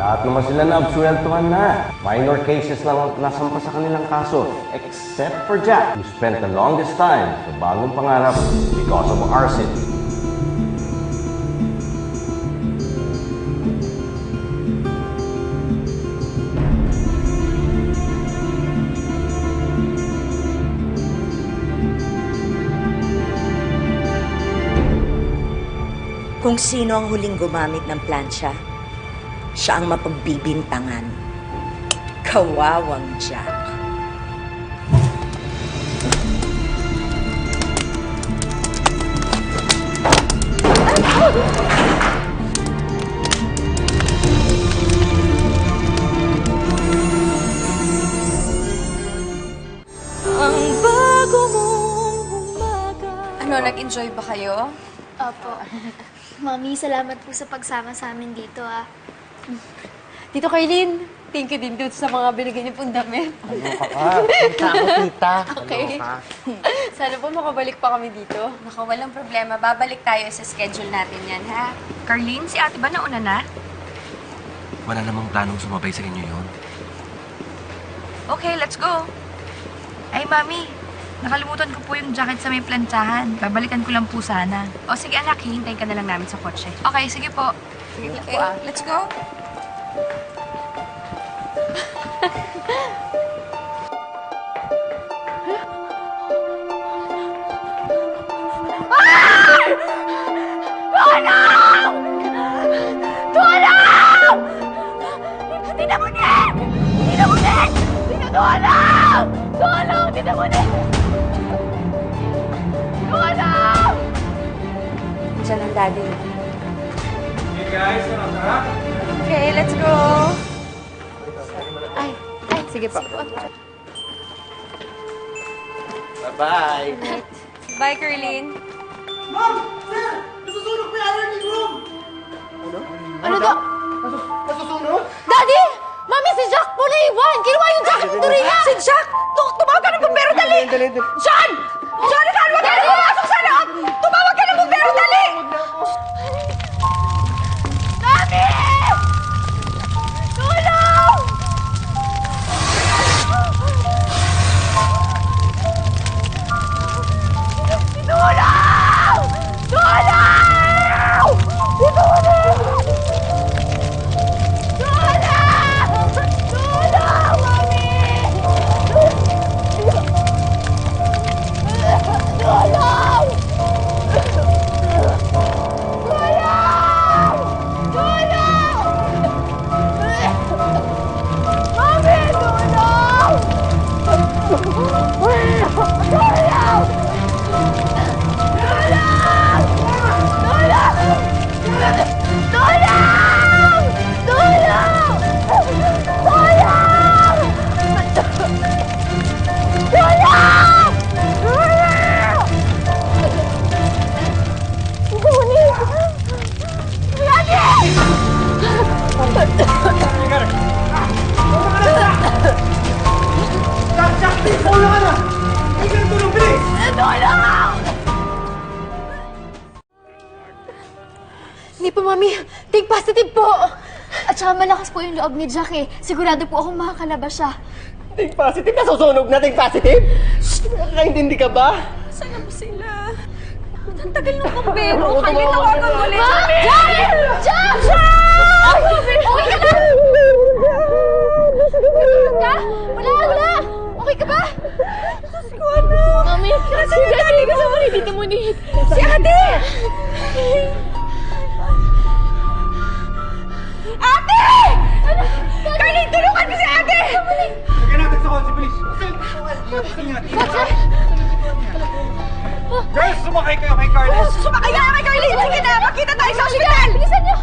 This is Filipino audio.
Lahat naman sila na-absueltuhan na. Minor cases lang ang nasampa sa kanilang kaso, except for Jack, who spent the longest time sa bagong pangarap because of arson. Kung sino ang huling gumamit ng plancha, siya ang mapagbibintangan. Kawawang Jack. Ang bago mong umaga. Ano, nag-enjoy ba kayo? Opo. Mami, salamat po sa pagsama sa amin dito, ah. Tito Carlin, thank you din sa mga binigay niyo pong damit. Ano ka pa? Punta ako, tita. Okay. Ano ka? Sana po makabalik pa kami dito. Naku, walang problema. Babalik tayo sa schedule natin yan, ha? Carlene, si ate ba nauna na? Wala namang planong sumabay sa inyo yon. Okay, let's go. Ay, mami. Nakalimutan ko po yung jacket sa may plantsahan. Babalikan ko lang po sana. O sige anak, hihintayin ka na lang namin sa kotse. Okay, sige po. Sige Okay, po, ah. let's go. Diyan ang daddy. Okay, let's go. Ay, sige po. Bye-bye. Bye, Carlene. Ano daw? Nasusunog? Daddy! Mami, si Jack po naiwan! Kinuha yung jacket ni Doria! Si Jack! Tumawag ka ng bumbero, dali! Dali. John! John, saan mo tayo pumasok sa loob? Tumawag ka ng bumbero, dali! Mami! Tulong! Tulong! Tulong! Tulong! Tulong, Mami! Tulong! Tulong! Tulong! Mami, tulong! Tulong! Hindi po, Mami. Think positive po. At saka malakas po yung loob ni Jack, eh. Sigurado po akong makakalabas siya. Think positive? Nasusunog na, think positive? Nakakaintindi ka ba? Sana ba sila? Ang tagal ng bumbero. Carlene, tawagan mo ulit. Jack! Jack! Jack! Okay ka ba? Natulog ka? Wala! Okay ka ba? Diyos ko, anak. Mami, Nasaan yung daddy ko? Dito mo ni. Si ate! Ate! Carlene, tulungan mo si ate! Lagyan natin sa kotse, bilis. Girls, sumakay kayo kay Carlos. Sumakay na kay Carlene! Sige na, makita tayo sa ospital! Bilisan niyo!